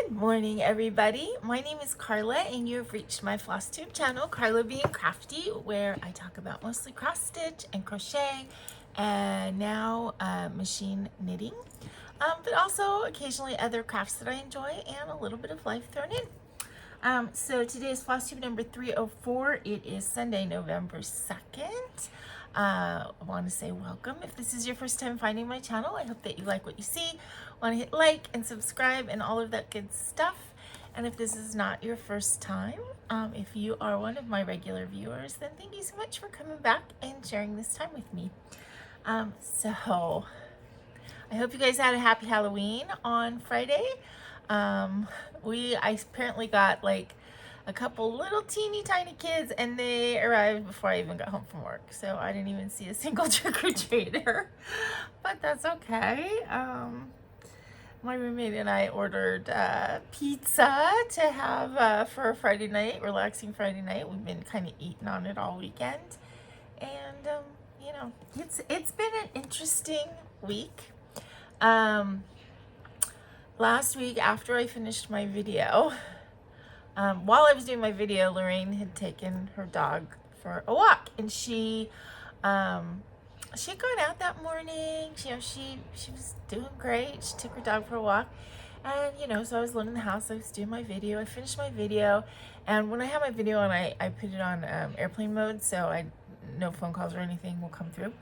Good morning, everybody. My name is Karla, and you've reached my FlossTube channel, KarlaBeingCrafty, where I talk about mostly cross-stitch and crochet, and now machine knitting, but also occasionally other crafts that I enjoy, and a little bit of life thrown in. So today is FlossTube number 304. It is Sunday, November 2nd. I want to say welcome. If this is your first time finding my channel, I hope that you like what you see. Want to hit like and subscribe and all of that good stuff. And if this is not your first time, if you are one of my regular viewers, then thank you so much for coming back and sharing this time with me. So I hope you guys had a happy Halloween on Friday. I apparently got like a couple little teeny tiny kids, and they arrived before I even got home from work, so I didn't even see a single trick-or-treater, but that's okay. My roommate and I ordered pizza to have for a Friday night, relaxing Friday night. We've been kind of eating on it all weekend, and you know, it's been an interesting week. Last week after I finished my video, while I was doing my video, Lorraine had taken her dog for a walk, and she had gone out that morning. She was doing great. She took her dog for a walk, and so I was alone in the house. I was doing my video. I finished my video, and when I have my video on, I put it on airplane mode, so no phone calls or anything will come through.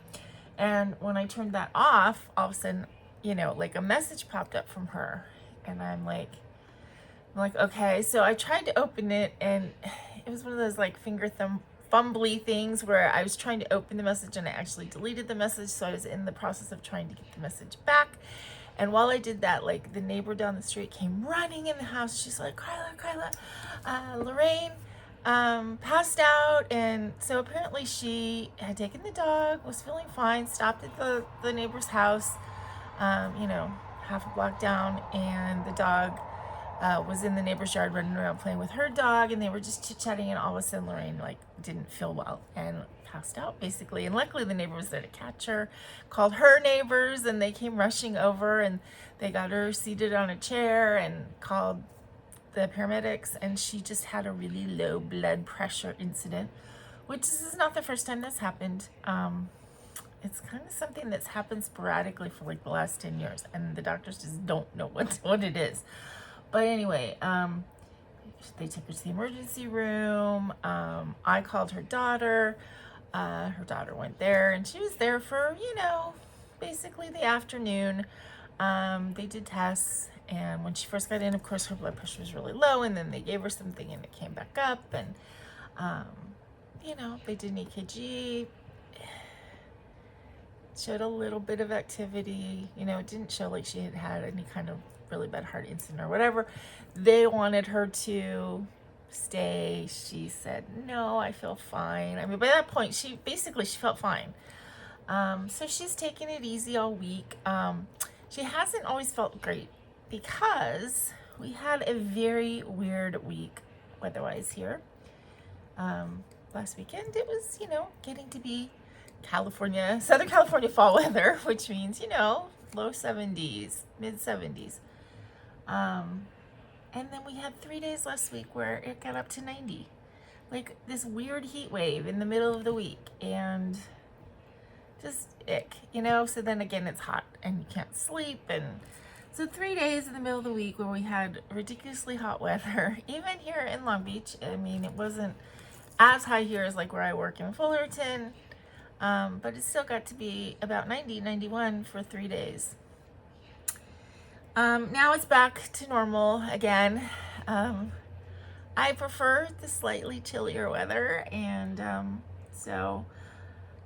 And when I turned that off, all of a sudden, like a message popped up from her, and I'm like, okay. So I tried to open it, and it was one of those like finger thumb fumbly things where I was trying to open the message and I actually deleted the message. So I was in the process of trying to get the message back. And while I did that, like the neighbor down the street came running in the house. She's like, Karla, Lorraine passed out. And so apparently she had taken the dog, was feeling fine, stopped at the neighbor's house, half a block down, and the dog was in the neighbor's yard running around playing with her dog, and they were just chit-chatting, and all of a sudden Lorraine didn't feel well and passed out basically. And luckily the neighbor was there to catch her, called her neighbors, and they came rushing over, and they got her seated on a chair and called the paramedics, and she just had a really low blood pressure incident, which this is not the first time that's happened. It's kind of something that's happened sporadically for like the last 10 years, and the doctors just don't know what it is. But anyway, they took her to the emergency room. I called her daughter. Her daughter went there, and she was there for, basically the afternoon. They did tests, and when she first got in, of course, her blood pressure was really low, and then they gave her something, and it came back up, and, they did an EKG. Showed a little bit of activity. It didn't show like she had any kind of really bad heart incident or whatever. They wanted her to stay. She said, no, I feel fine. I mean, by that point, she felt fine. So she's taking it easy all week. She hasn't always felt great because we had a very weird week weather-wise here. Last weekend, it was, getting to be Southern California fall weather, which means, low 70s, mid 70s. And then we had 3 days last week where it got up to 90, like this weird heat wave in the middle of the week, and just ick, so then again, it's hot and you can't sleep. And so 3 days in the middle of the week where we had ridiculously hot weather, even here in Long Beach. I mean, it wasn't as high here as like where I work in Fullerton, but it still got to be about 90, 91 for 3 days. Now it's back to normal again. I prefer the slightly chillier weather, and so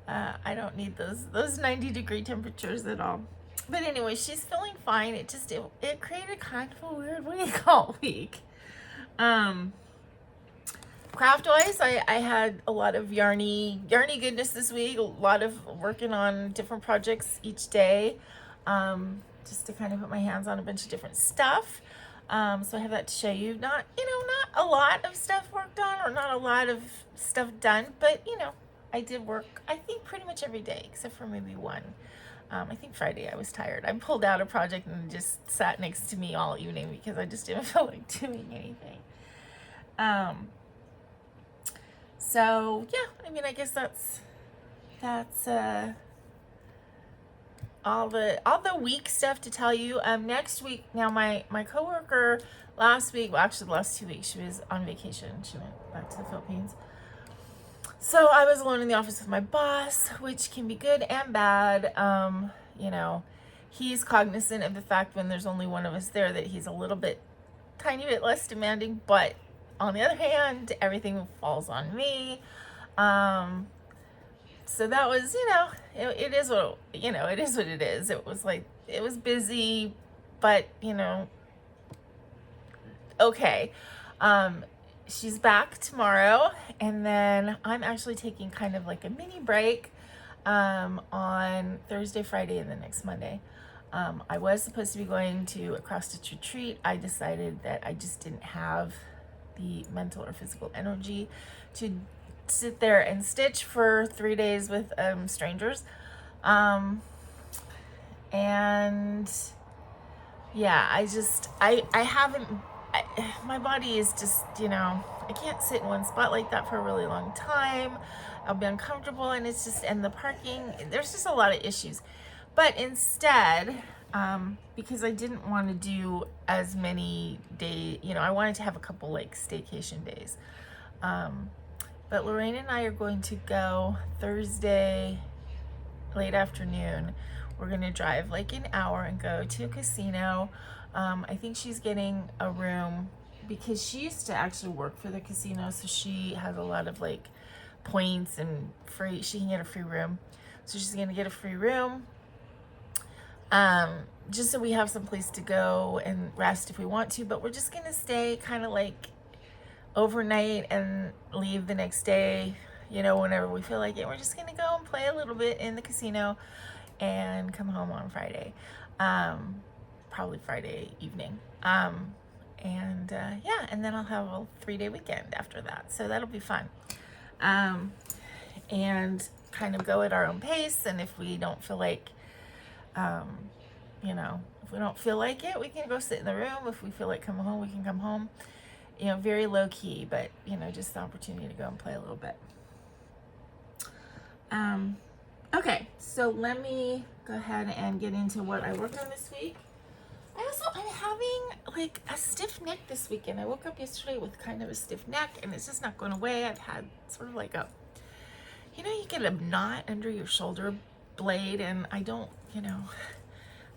I don't need those 90-degree temperatures at all. But anyway, she's feeling fine. It created kind of a weird week all week. Craft-wise, I had a lot of yarny goodness this week. A lot of working on different projects each day, just to kind of put my hands on a bunch of different stuff. So I have that to show you. Not a lot of stuff worked on, or not a lot of stuff done, but I did work, I think, pretty much every day except for maybe one. I think Friday I was tired. I pulled out a project and just sat next to me all evening because I just didn't feel like doing anything. So yeah, I mean, I guess that's all the week stuff to tell you. Next week, now my coworker last week, well actually the last 2 weeks, she was on vacation. She went back to the Philippines. So I was alone in the office with my boss, which can be good and bad. You know, he's cognizant of the fact when there's only one of us there that he's a little bit, tiny bit less demanding, but on the other hand, everything falls on me. So that was, you know, it is what, you know, it is what it is. It was like, it was busy, but, you know, okay. She's back tomorrow, and then I'm actually taking kind of like a mini break on Thursday, Friday, and the next Monday. I was supposed to be going to a CrossStitch retreat. I decided that I just didn't have the mental or physical energy to sit there and stitch for 3 days with strangers. And yeah, I haven't, my body is just, you know, I can't sit in one spot like that for a really long time. I'll be uncomfortable, and it's just, and the parking, there's just a lot of issues. But instead, because I didn't want to do as many days, you know, I wanted to have a couple like staycation days. But Lorraine and I are going to go Thursday late afternoon. We're going to drive like an hour and go to a casino. I think she's getting a room because she used to actually work for the casino, so she has a lot of like points and free, she can get a free room. So she's going to get a free room. Just so we have some place to go and rest if we want to, but we're just going to stay kind of like overnight and leave the next day, you know, whenever we feel like it. We're just going to go and play a little bit in the casino and come home on Friday. Probably Friday evening. Yeah, and then I'll have a 3-day weekend after that. So that'll be fun. And kind of go at our own pace. And if we don't feel like, you know, if we don't feel like it, we can go sit in the room. If we feel like coming home, we can come home. You know, very low key, but, you know, just the opportunity to go and play a little bit. Okay, so let me go ahead and get into what I worked on this week. I'm having like a stiff neck this weekend. I woke up yesterday with kind of a stiff neck, and it's just not going away. I've had sort of like a, you know, you get a knot under your shoulder blade, and I don't, you know,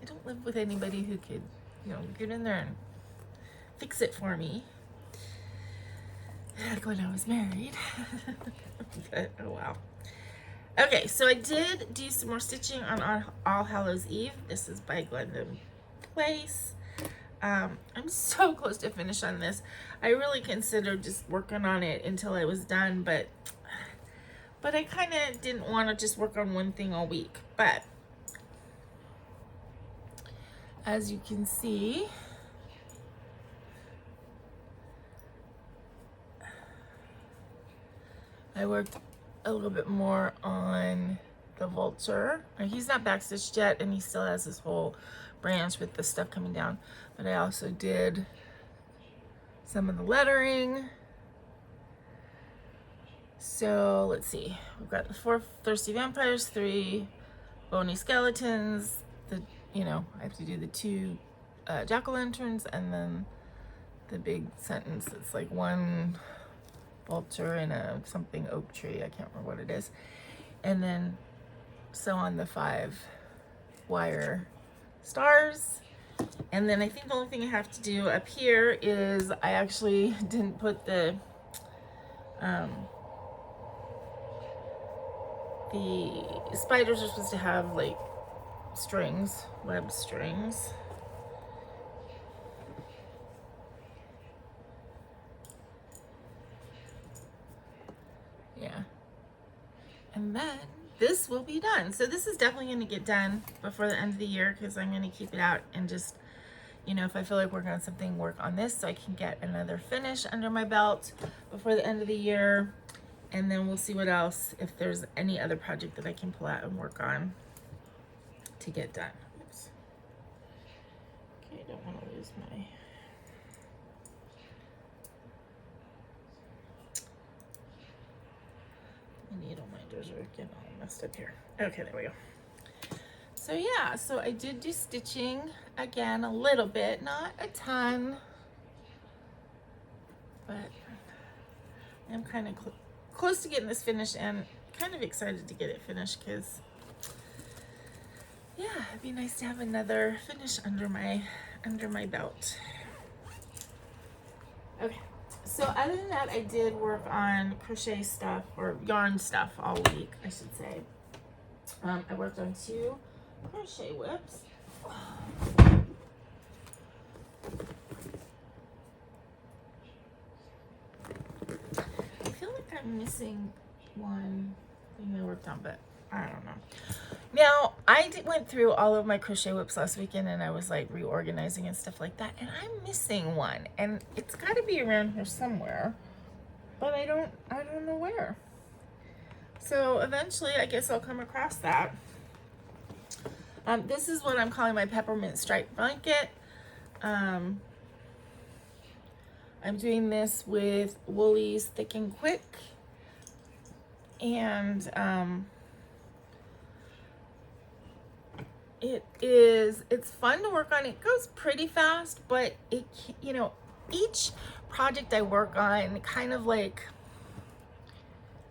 I don't live with anybody who could, you know, get in there and fix it for me. Like when I was married. But, oh wow. Okay, so I did do some more stitching on All Hallows Eve. This is by Glenda Place. I'm so close to finish on this. I really considered just working on it until I was done, but I kind of didn't want to just work on one thing all week. But as you can see, I worked a little bit more on the vulture. He's not backstitched yet, and he still has this whole branch with the stuff coming down. But I also did some of the lettering. So let's see. We've got the 4 thirsty vampires, 3 bony skeletons. You know, I have to do the 2 jack-o'-lanterns, and then the big sentence. It's like 1 vulture and a something oak tree. I can't remember what it is. And then sew on the 5 wire stars. And then I think the only thing I have to do up here is I actually didn't put the spiders are supposed to have like strings, web strings. Yeah. And then this will be done. So this is definitely going to get done before the end of the year, because I'm going to keep it out and just, you know, if I feel like working on something, work on this so I can get another finish under my belt before the end of the year. And then we'll see what else, if there's any other project that I can pull out and work on to get done. Oops. Okay, I don't want to lose my... needle minders are getting all messed up here. Okay, there we go. So yeah, so I did do stitching again a little bit, not a ton, but I'm kind of close to getting this finished and kind of excited to get it finished because yeah, it'd be nice to have another finish under my belt. Okay. So other than that, I did work on crochet stuff or yarn stuff all week, I should say. I worked on 2 crochet whips. I feel like I'm missing one thing I worked on, but I don't know. Now, I went through all of my crochet whips last weekend and I was like reorganizing and stuff like that, and I'm missing one, and it's got to be around here somewhere, but I don't know where. So eventually I guess I'll come across that. This is what I'm calling my peppermint stripe blanket. I'm doing this with Woolies Thick and Quick, and it's fun to work on. It goes pretty fast, but it, you know, each project I work on kind of like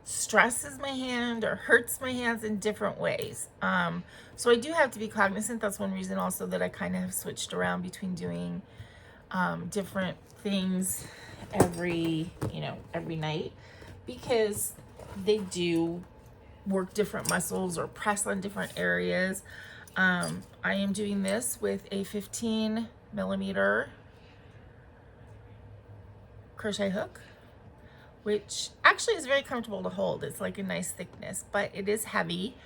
stresses my hand or hurts my hands in different ways. So I do have to be cognizant. That's one reason also that I kind of have switched around between doing different things every night, because they do work different muscles or press on different areas. I am doing this with a 15mm crochet hook, which actually is very comfortable to hold. It's like a nice thickness, but it is heavy,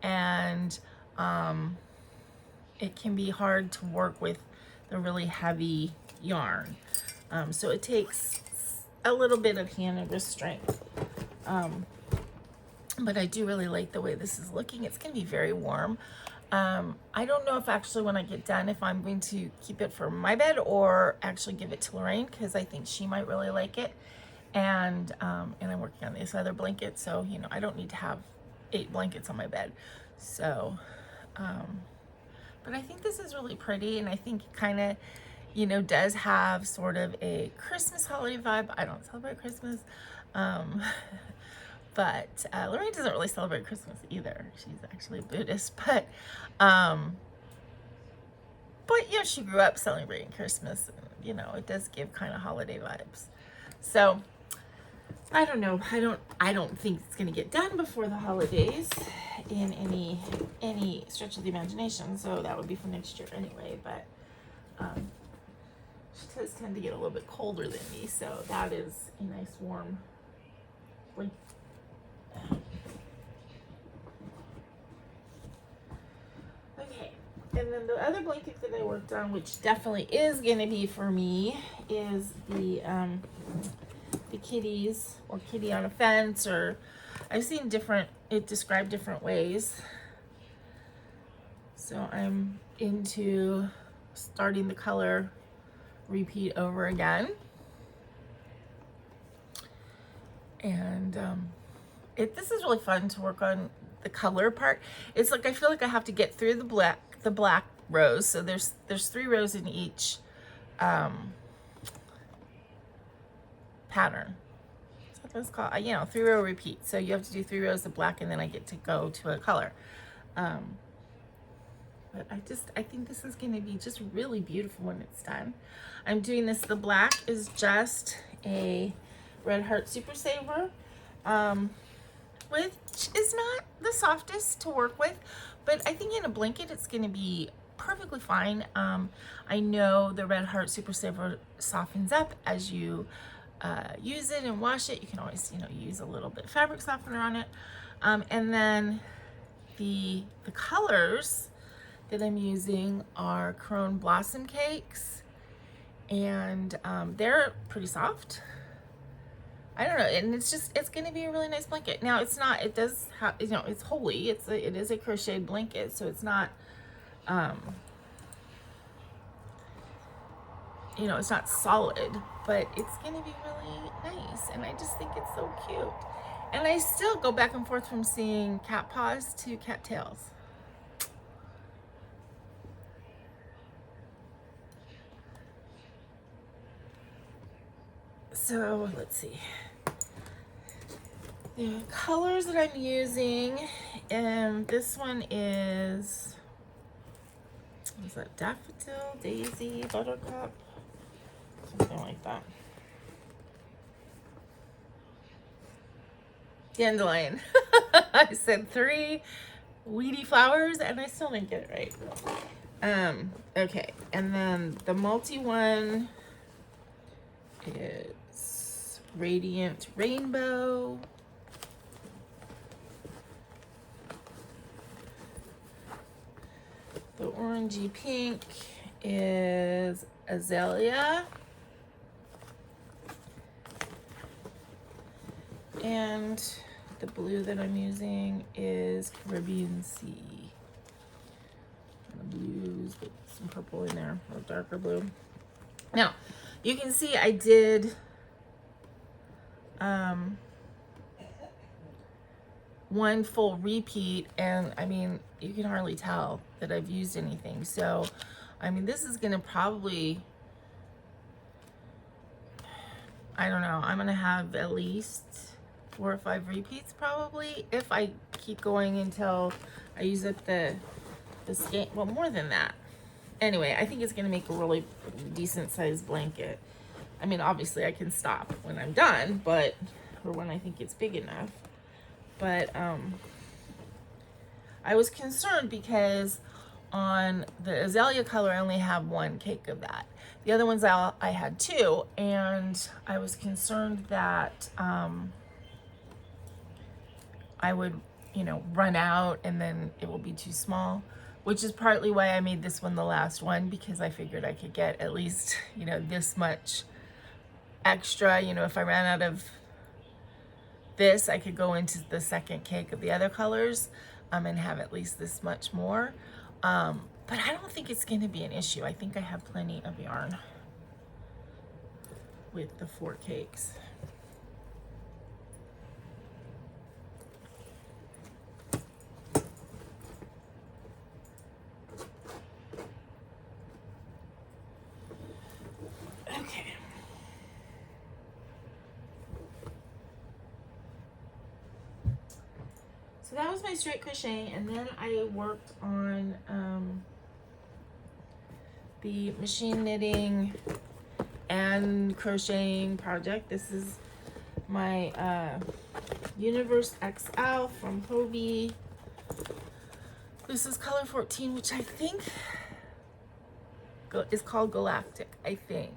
and it can be hard to work with the really heavy yarn. So it takes a little bit of hand and wrist strength. But I do really like the way this is looking. It's gonna be very warm. I don't know if actually when I get done, if I'm going to keep it for my bed or actually give it to Lorraine, because I think she might really like it. And I'm working on this other blanket, so you know I don't need to have 8 blankets on my bed. So, but I think this is really pretty, and I think it kind of, you know, does have sort of a Christmas holiday vibe. I don't celebrate Christmas, but Lorraine doesn't really celebrate Christmas either. She's actually a Buddhist, but yeah, she grew up celebrating Christmas. And, you know, it does give kind of holiday vibes. So I don't know. I don't think it's gonna get done before the holidays in any stretch of the imagination. So that would be for next year anyway. But she does tend to get a little bit colder than me, so that is a nice warm blanket. Okay, and then the other blanket that I worked on, which definitely is gonna be for me, is the kitties, or kitty on a fence, or I've seen it described different ways. So I'm into starting the color repeat over again. And this is really fun to work on the color part. It's like I feel like I have to get through the black rows. So there's 3 rows in each pattern. Is that what it's called? You know, 3-row repeat. So you have to do 3 rows of black, and then I get to go to a color. But I think this is going to be just really beautiful when it's done. I'm doing this. The black is just a Red Heart Super Saver, which is not the softest to work with, but I think in a blanket it's going to be perfectly fine. I know the Red Heart Super Saver softens up as you use it and wash it. You can always, you know, use a little bit of fabric softener on it. And then the colors that I'm using are Crone Blossom Cakes, and they're pretty soft. I don't know, and it's going to be a really nice blanket. Now it does have, you know, it's holey. It is a crocheted blanket, so it's not you know, it's not solid, but it's gonna be really nice, and I just think it's so cute. And I still go back and forth from seeing cat paws to cat tails. So let's see. The colors that I'm using, and this one is, what is that, daffodil, daisy, buttercup, something like that. Dandelion. I said 3 weedy flowers and I still didn't get it right. Okay, and then the multi one is Radiant Rainbow. The orangey pink is Azalea. And the blue that I'm using is Caribbean Sea. And the blues with some purple in there, or darker blue. Now, you can see I did one full repeat, and I mean, you can hardly tell that I've used anything. So, I mean, this is gonna probably, I don't know, I'm gonna have at least 4 or 5 repeats probably, if I keep going until I use up the skein. Well, more than that. Anyway, I think it's gonna make a really decent sized blanket. I mean, obviously I can stop when I'm done, but, or when I think it's big enough. But I was concerned because on the azalea color, I only have 1 cake of that. The other ones I had 2, and I was concerned that I would, you know, run out and then it will be too small, which is partly why I made this one the last one, because I figured I could get at least, you know, this much extra. You know, if I ran out of this, I could go into the second cake of the other colors and have at least this much more. But I don't think it's going to be an issue. I think I have plenty of yarn with the 4 cakes. Okay. So that was my straight crochet, and then I worked on the machine knitting and crocheting project. This is my Universe XL from Hobie. This is color 14, which I think is called Galactic, I think.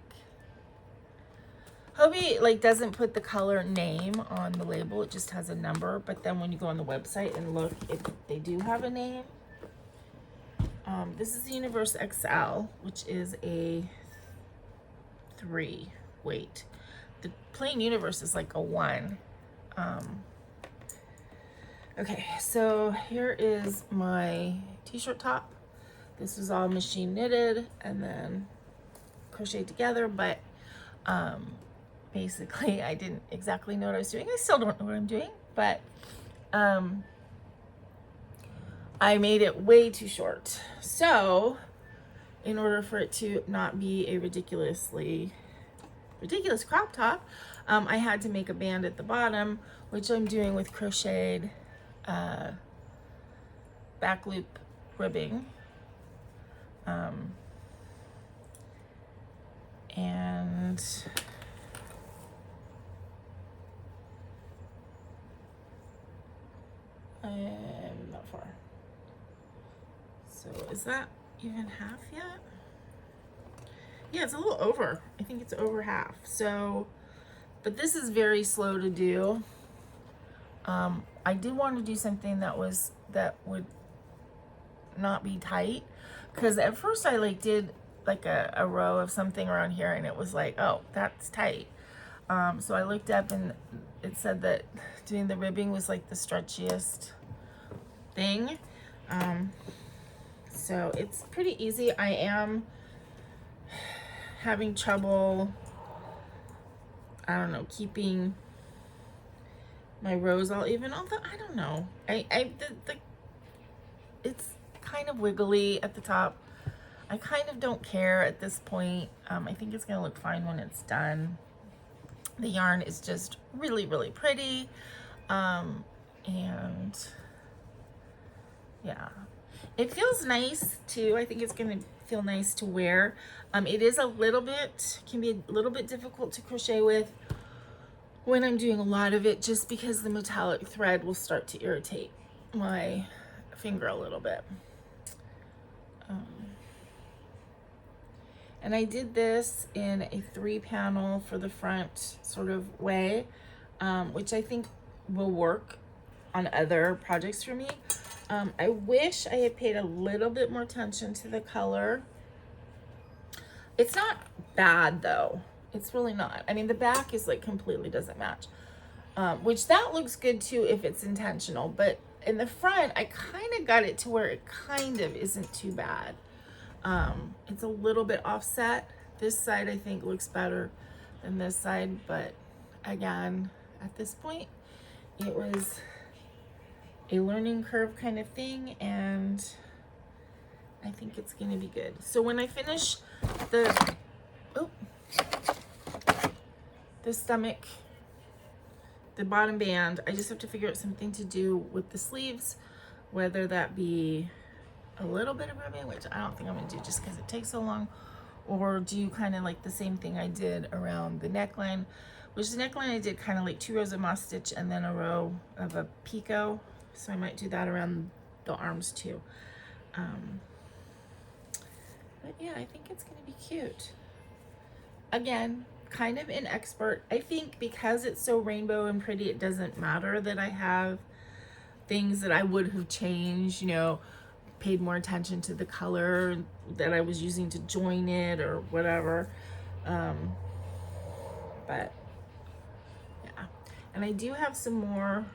Hobie like doesn't put the color name on the label, it just has a number, but then when you go on the website and look, they do have a name. This is the Universe XL, which is a 3 weight. The plain Universe is like a 1. Okay, so here is my t-shirt top. This was all machine knitted and then crocheted together, but basically I didn't exactly know what I was doing. I still don't know what I'm doing, but I made it way too short. So in order for it to not be a ridiculous crop top, I had to make a band at the bottom, which I'm doing with crocheted back loop ribbing. And I'm not far. So is that even half yet? Yeah, it's a little over. I think it's over half. So, but this is very slow to do. I did want to do something that would not be tight, because at first I like did like a row of something around here and it was like, oh, that's tight. So I looked up and it said that doing the ribbing was like the stretchiest thing. So it's pretty easy. I am having trouble, I don't know, keeping my rows all even, although I don't know. It's kind of wiggly at the top. I kind of don't care at this point. I think it's gonna look fine when it's done. The yarn is just really, really pretty. And yeah, it feels nice too. I think it's gonna feel nice to wear. It is a little bit, can be a little bit difficult to crochet with when I'm doing a lot of it, just because the metallic thread will start to irritate my finger a little bit. And I did this in a 3-panel for the front sort of way, which I think will work on other projects for me. I wish I had paid a little bit more attention to the color. It's not bad though. It's really not. I mean, the back is like completely doesn't match, which that looks good too if it's intentional, but in the front, I kind of got it to where it kind of isn't too bad. It's a little bit offset. This side I think looks better than this side, but again, at this point, it was a learning curve kind of thing, and I think it's gonna be good. So when I finish the stomach, the bottom band, I just have to figure out something to do with the sleeves, whether that be a little bit of ribbon, which I don't think I'm gonna do just because it takes so long, or do kind of like the same thing I did around the neckline, which the neckline I did kind of like 2 rows of moss stitch and then a row of a picot. So I might do that around the arms too. But yeah, I think it's gonna be cute. Again, kind of an expert. I think because it's so rainbow and pretty, it doesn't matter that I have things that I would have changed, you know, paid more attention to the color that I was using to join it or whatever. But yeah, and I do have some more,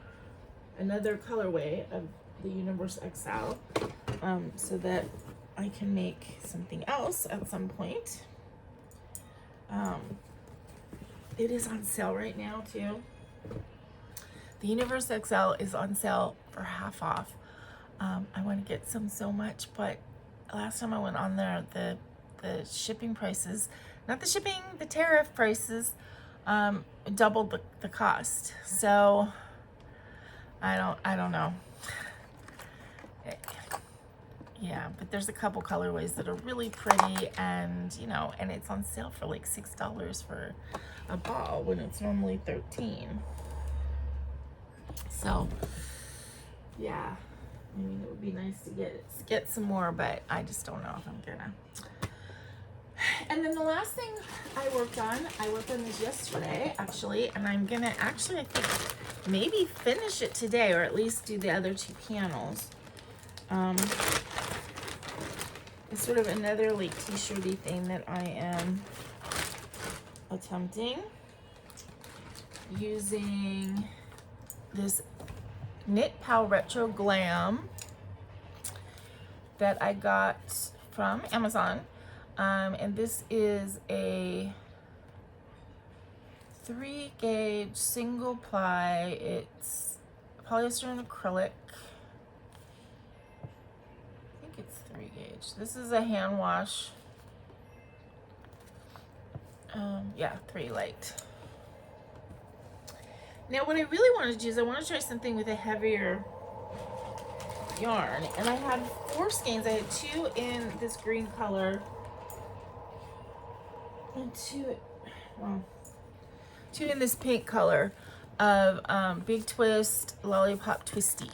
another colorway of the Universe XL, so that I can make something else at some point. It is on sale right now too. The Universe XL is on sale for half off. I want to get some so much, but last time I went on there, the shipping prices, not the shipping, the tariff prices, doubled the cost. So I don't know. Yeah, but there's a couple colorways that are really pretty, and you know, and it's on sale for like $6 for a ball when it's normally $13. So yeah, I mean, it would be nice to get some more, but I just don't know if I'm gonna. And then the last thing I worked on this yesterday actually, and I'm gonna actually, I think maybe finish it today, or at least do the other 2 panels. It's sort of another like t-shirty thing that I am attempting, using this Knit Pal Retro Glam that I got from Amazon, and this is a 3-gauge single ply. It's polyester and acrylic. I think it's 3-gauge. This is a hand wash. Yeah, 3 light. Now what I really want to do is I want to try something with a heavier yarn, and I have 4 skeins. I had 2 in this green color and 2 in this pink color of Big Twist Lollipop Twisty.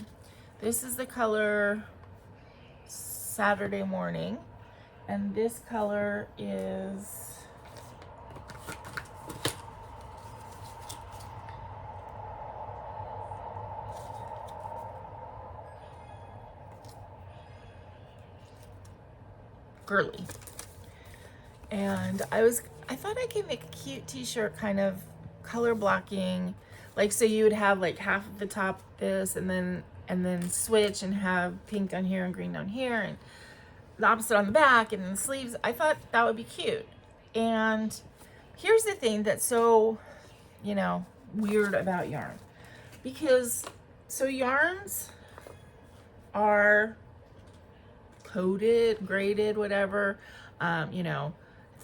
This is the color Saturday Morning, and this color is Girly. And I thought I could make a cute t-shirt, kind of color blocking, like, so you would have like half of the top this, and then switch and have pink on here and green down here, and the opposite on the back and then the sleeves. I thought that would be cute. And here's the thing that's so, you know, weird about yarn. Because, so yarns are coated, graded, whatever. You know,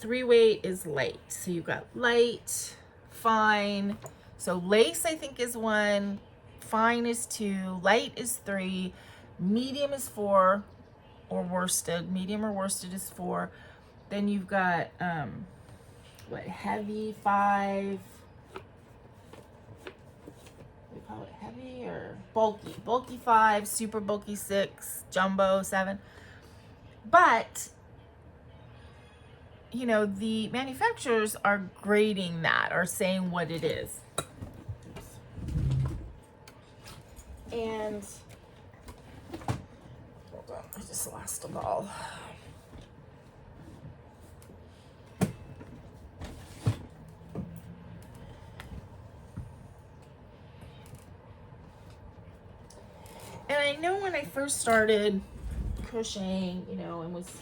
3-weight is light. So you've got light, fine. So lace, I think, is 1. Fine is 2. Light is 3. Medium is 4. Or worsted. Medium or worsted is 4. Then you've got, what, heavy 5. We call it heavy or bulky. Bulky 5, super bulky 6, jumbo 7. But, you know, the manufacturers are grading that, are saying what it is. And, hold on, I just lost a ball. And I know when I first started crocheting, you know, and was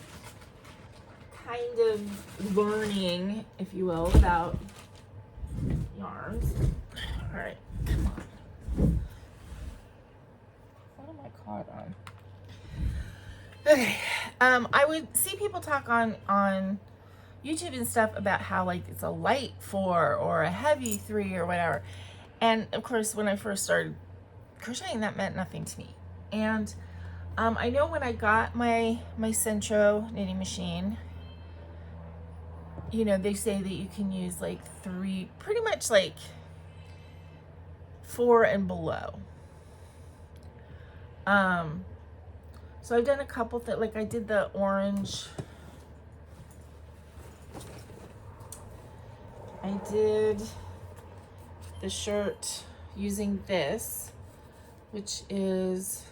kind of learning, if you will, about yarns. All right, come on. What am I caught on? Okay, I would see people talk on YouTube and stuff about how, like, it's a light 4 or a heavy 3 or whatever. And of course, when I first started crocheting, that meant nothing to me. And I know when I got my Centro knitting machine, you know, they say that you can use like 3, pretty much like 4 and below. So I've done a couple that, like I did the orange. I did the shirt using this, which is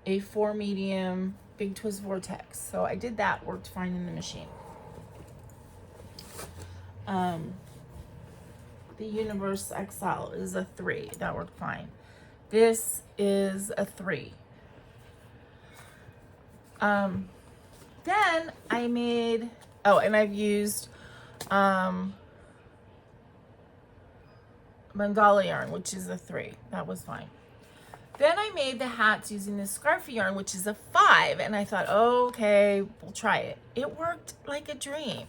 a 4 medium big twist vortex. So I did that, worked fine in the machine. The Universe XL is a 3, that worked fine. This is a 3. Then I made, oh, and I've used mandala yarn, which is a 3. That was fine. Then I made the hats using this scarfy yarn, which is a 5, and I thought, oh, okay, we'll try it. It worked like a dream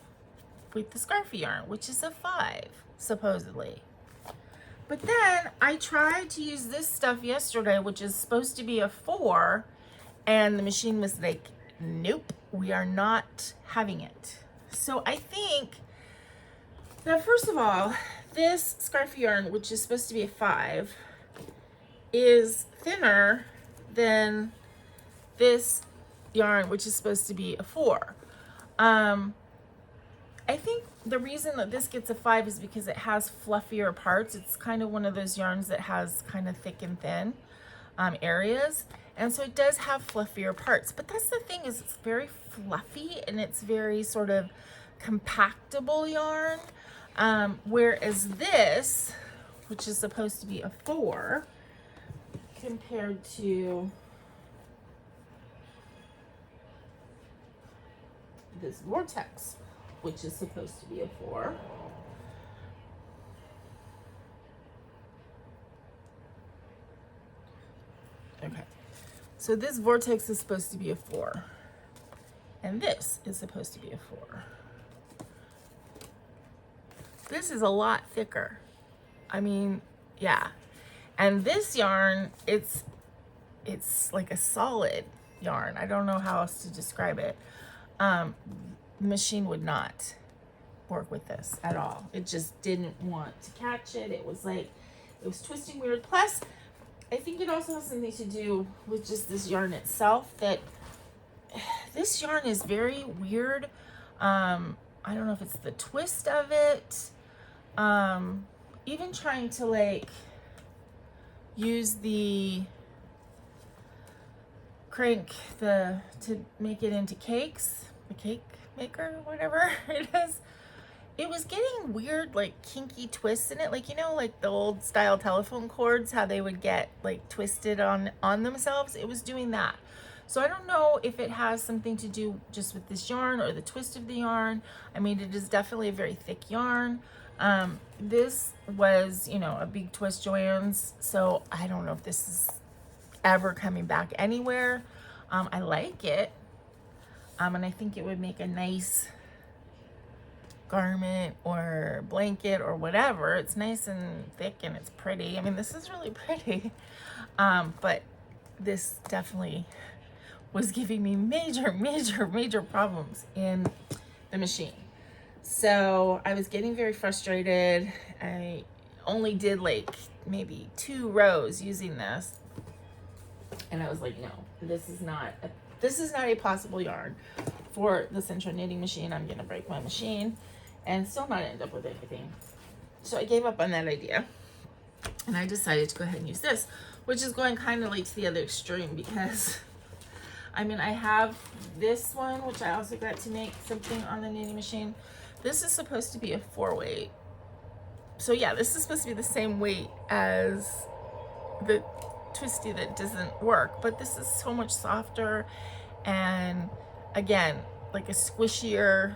with the scarfy yarn, which is a 5, supposedly. But then I tried to use this stuff yesterday, which is supposed to be a 4, and the machine was like, nope, we are not having it. So I think that, first of all, this scarfy yarn, which is supposed to be a 5, is thinner than this yarn, which is supposed to be a 4. I think the reason that this gets a 5 is because it has fluffier parts. It's kind of one of those yarns that has kind of thick and thin areas. And so it does have fluffier parts. But that's the thing, is it's very fluffy and it's very sort of compactable yarn. Whereas this, which is supposed to be a 4, compared to this vortex, which is supposed to be a 4. Okay, so this vortex is supposed to be a 4, and this is supposed to be a 4. This is a lot thicker. I mean, yeah. And this yarn, it's like a solid yarn. I don't know how else to describe it. The machine would not work with this at all. It just didn't want to catch it. It was like, it was twisting weird. Plus, I think it also has something to do with just this yarn itself, that this yarn is very weird. I don't know if it's the twist of it. Even trying to like use the crank to make it into cakes, the cake maker, whatever it is, it was getting weird, like kinky twists in it, like, you know, like the old style telephone cords, how they would get like twisted on themselves. It was doing that. So I don't know if it has something to do just with this yarn or the twist of the yarn. I mean, it is definitely a very thick yarn. This was, you know, a big twist Joann's, so I don't know if this is ever coming back anywhere. I like it, and I think it would make a nice garment or blanket or whatever. It's nice and thick and it's pretty. I mean, this is really pretty, but this definitely was giving me major problems in the machine. So I was getting very frustrated. I only did like maybe 2 rows using this, and I was like, no, this is not a possible yarn for the central knitting machine. I'm gonna break my machine and still not end up with anything. So I gave up on that idea, and I decided to go ahead and use this, which is going kind of like to the other extreme, because I mean, I have this one, which I also got to make something on the knitting machine. This is supposed to be a 4-weight. So yeah, this is supposed to be the same weight as the twisty that doesn't work, but this is so much softer and, again, like a squishier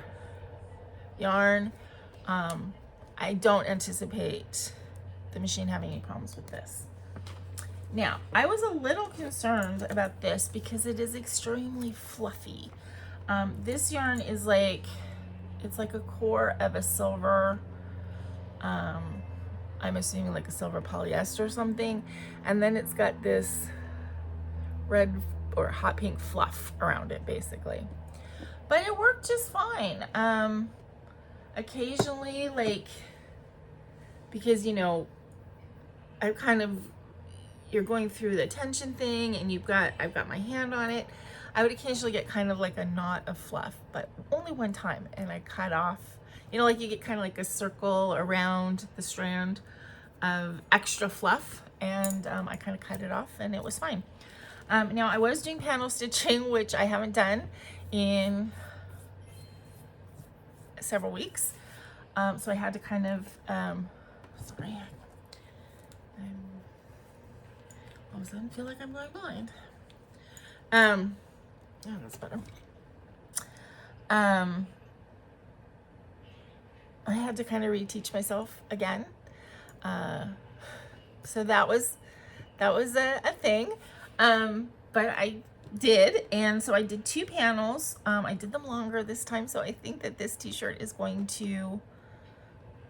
yarn. I don't anticipate the machine having any problems with this. Now, I was a little concerned about this because it is extremely fluffy. This yarn is like, it's like a core of a silver, I'm assuming like a silver polyester or something, and then it's got this red or hot pink fluff around it, basically. But it worked just fine. Occasionally, like, because, you know, you're going through the tension thing and I've got my hand on it, I would occasionally get kind of like a knot of fluff, but only one time, and I cut off, you know, like you get kind of like a circle around the strand of extra fluff, and I kind of cut it off and it was fine. Now I was doing panel stitching, which I haven't done in several weeks, so I had to kind of, sorry, all of a sudden feel like I'm going blind. Yeah, that's better. I had to kind of reteach myself again. So that was a thing. But I did, and so I did 2 panels. I did them longer this time, so I think that this t-shirt is going to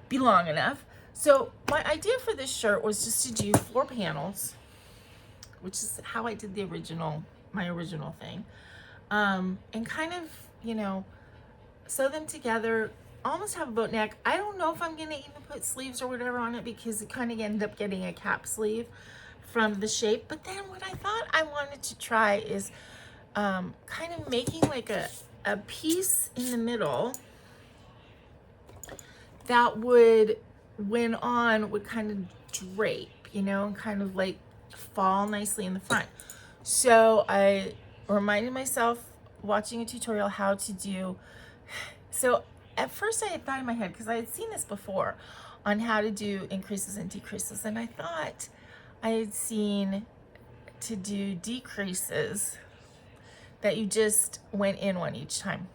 be long enough. So my idea for this shirt was just to do 4 panels, which is how I did my original thing. And kind of, you know, sew them together, almost have a boat neck. I don't know if I'm gonna even put sleeves or whatever on it, because it kind of ended up getting a cap sleeve from the shape. But then what I thought I wanted to try is kind of making like a piece in the middle that would, when on, would kind of drape, you know, and kind of like fall nicely in the front. So I reminded myself watching a tutorial how to do, so at first I had thought in my head, because I had seen this before, on how to do increases and decreases, and I thought I had seen to do decreases that you just went in one each time.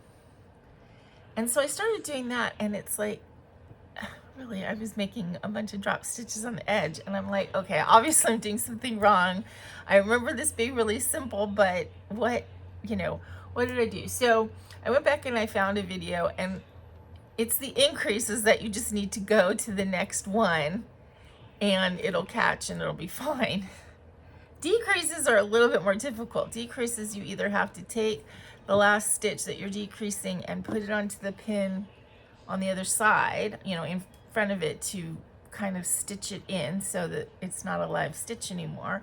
And so I started doing that, and it's like, really, I was making a bunch of drop stitches on the edge, and I'm like, okay, obviously I'm doing something wrong. I remember this being really simple, but what did I do? So I went back and I found a video, and it's the increases that you just need to go to the next one and it'll catch and it'll be fine. Decreases are a little bit more difficult. Decreases, you either have to take the last stitch that you're decreasing and put it onto the pin on the other side, you know, in front of it, to kind of stitch it in so that it's not a live stitch anymore,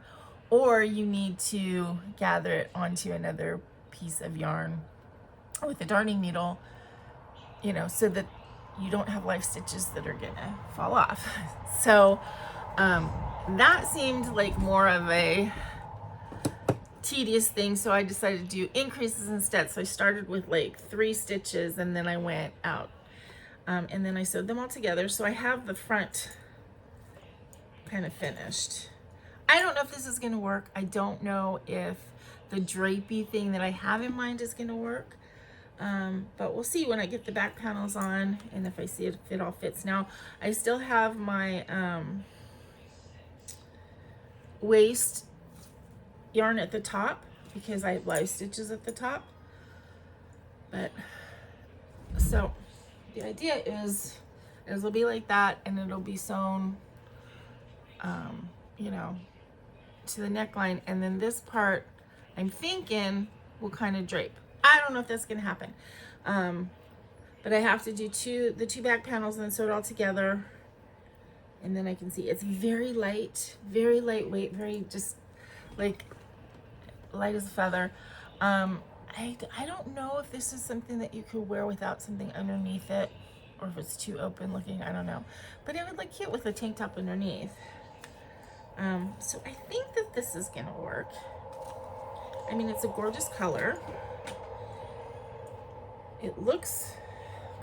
or you need to gather it onto another piece of yarn with a darning needle, you know, so that you don't have live stitches that are gonna fall off. So that seemed like more of a tedious thing, so I decided to do increases instead. So I started with like 3 stitches, and then I went out, and then I sewed them all together. So I have the front kind of finished. I don't know if this is going to work. I don't know if the drapey thing that I have in mind is going to work. But we'll see when I get the back panels on and if I see if it all fits. Now, I still have my waist yarn at the top because I have live stitches at the top. But so the idea is it'll be like that, and it'll be sewn, you know, to the neckline, and then this part I'm thinking will kind of drape. I don't know if that's gonna happen, but I have to do the two back panels and then sew it all together, and then I can see it's very light, very lightweight, very just like light as a feather. I don't know if this is something that you could wear without something underneath it, or if it's too open looking, I don't know. But it would look cute with a tank top underneath. So I think that this is gonna work. I mean, it's a gorgeous color. It looks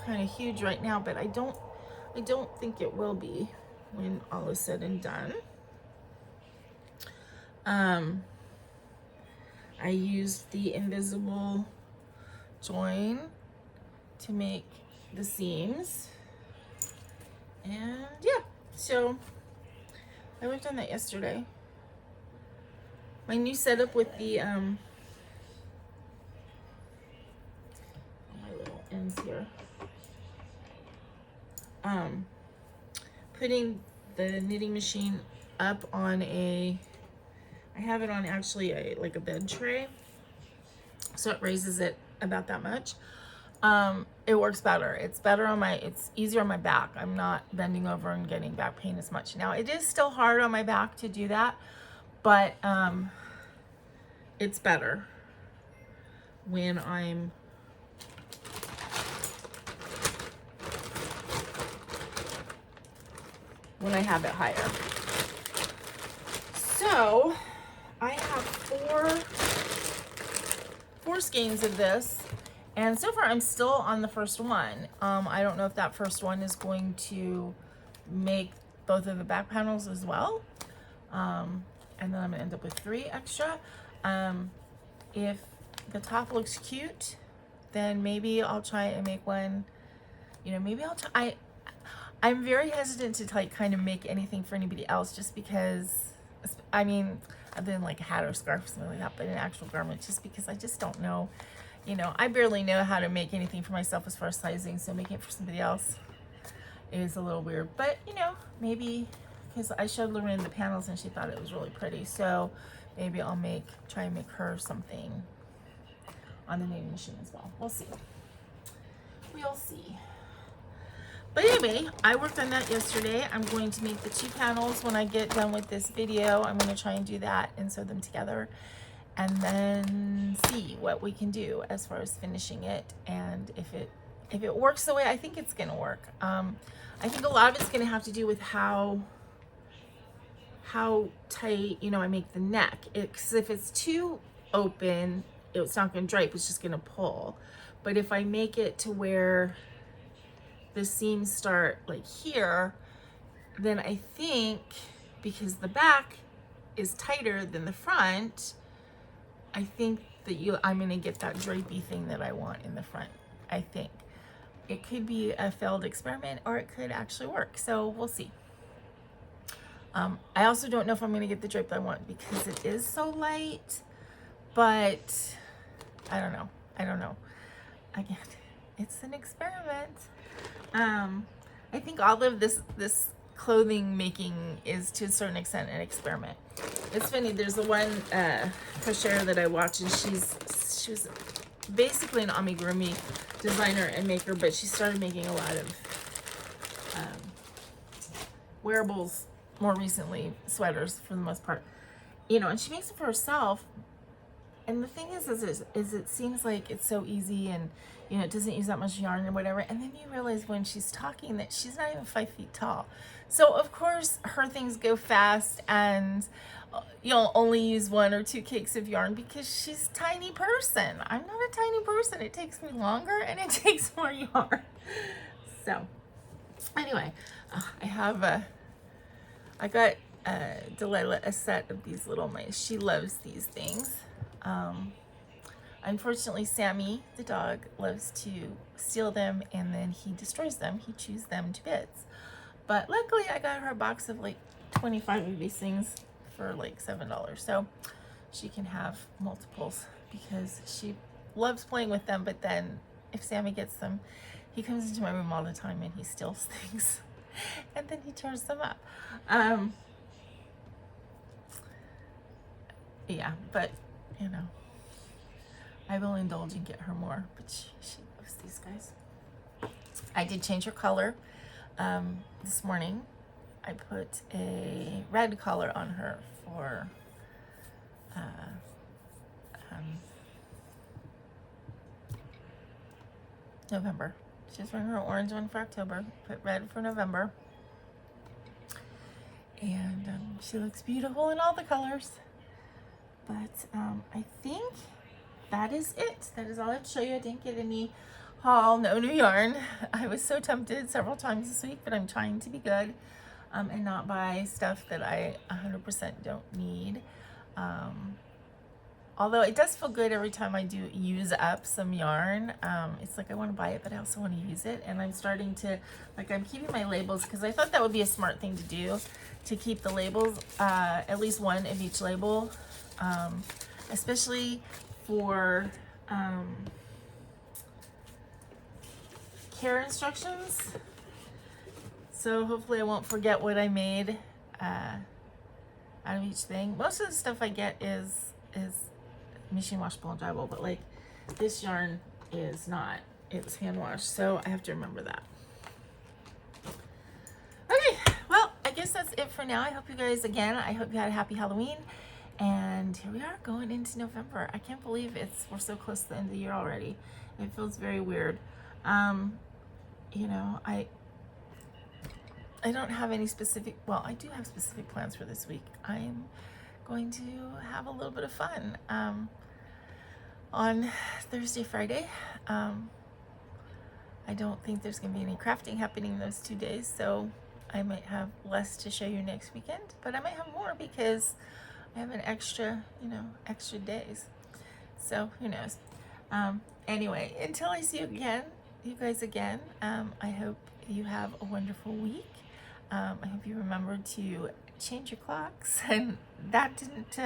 kind of huge right now, but I don't think it will be when all is said and done. I used the invisible join to make the seams, and yeah, so I worked on that yesterday. My new setup with the my little ends here, putting the knitting machine up on I have it on actually like a bed tray, so it raises it about that much. It works better. It's better on it's easier on my back. I'm not bending over and getting back pain as much. Now, it is still hard on my back to do that, but it's better when I have it higher. So I have four skeins of this, and so far I'm still on the first one. I don't know if that first one is going to make both of the back panels as well, and then I'm gonna end up with 3 extra. If the top looks cute, then maybe I'll try and make one, you know, maybe I'll try. I'm very hesitant to like kind of make anything for anybody else, just because, I mean, other than like a hat or scarf or something like that, but an actual garment, just because I just don't know, you know, I barely know how to make anything for myself as far as sizing, so making it for somebody else is a little weird. But, you know, maybe, because I showed Lorraine the panels and she thought it was really pretty, so maybe I'll try and make her something on the knitting machine as well. We'll see. We'll see. But anyway, I worked on that yesterday. I'm going to make the 2 panels when I get done with this video. I'm going to try and do that and sew them together, and then see what we can do as far as finishing it, and if it works the way I think it's going to work. I think a lot of it's going to have to do with how tight, you know, I make the neck. Because if it's too open, it's not going to drape. It's just going to pull. But if I make it to where the seams start like here, then I think, because the back is tighter than the front, I think that I'm gonna get that drapey thing that I want in the front. I think it could be a failed experiment, or it could actually work, so we'll see. I also don't know if I'm gonna get the drape I want, because it is so light, but I don't know. Again, it's an experiment. I think all of this clothing making is to a certain extent an experiment. It's funny, there's the one crocheter that I watch, and she was basically an amigurumi designer and maker, but she started making a lot of wearables more recently, sweaters for the most part, you know, and she makes it for herself. And the thing is it seems like it's so easy, and, you know, it doesn't use that much yarn or whatever. And then you realize when she's talking that she's not even 5 feet tall. So of course her things go fast, and you'll only use 1 or 2 cakes of yarn because she's a tiny person. I'm not a tiny person. It takes me longer and it takes more yarn. So anyway, I got Delilah a set of these little mice. She loves these things. Unfortunately, Sammy, the dog, loves to steal them and then he destroys them. He chews them to bits. But luckily, I got her a box of like 25 of these things for like $7. So she can have multiples because she loves playing with them. But then if Sammy gets them, he comes into my room all the time and he steals things. And then he tears them up. Yeah, but you know, I will indulge and get her more, but she loves these guys. I did change her color this morning. I put a red collar on her for November. She's wearing her orange one for October. Put red for November. And she looks beautiful in all the colors. But I think that is it. That is all I have to show you. I didn't get any haul, no new yarn. I was so tempted several times this week, but I'm trying to be good and not buy stuff that I 100% don't need. Although it does feel good every time I do use up some yarn. It's like I want to buy it, but I also want to use it. And I'm starting to, like, I'm keeping my labels because I thought that would be a smart thing to do, to keep the labels, at least one of each label, especially for care instructions. So hopefully I won't forget what I made out of each thing. Most of the stuff I get is machine washable and dryable, but like this yarn is not. It's hand washed, so I have to remember that. Okay, well, I guess that's it for now. I hope you guys, again, I hope you had a happy Halloween. And here we are going into November. I can't believe we're so close to the end of the year already. It feels very weird. You know, I don't have any specific, well, I do have specific plans for this week. I'm going to have a little bit of fun on Thursday, Friday. I don't think there's going to be any crafting happening those 2 days, so I might have less to show you next weekend, but I might have more because I have an extra, you know, extra days. So who knows? Anyway, until I see you guys again, I hope you have a wonderful week. I hope you remember to change your clocks and that didn't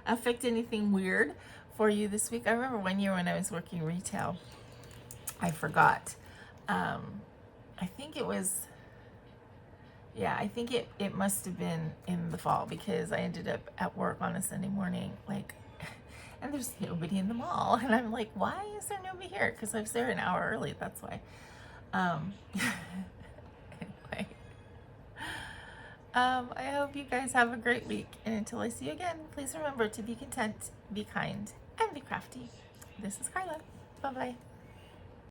affect anything weird for you this week. I remember one year when I was working retail, I forgot. I think it was, yeah, I think it must have been in the fall because I ended up at work on a Sunday morning, like, and there's nobody in the mall. And I'm like, why is there nobody here? Because I was there an hour early, that's why. Anyway, I hope you guys have a great week. And until I see you again, please remember to be content, be kind, and be crafty. This is Karla. Bye-bye.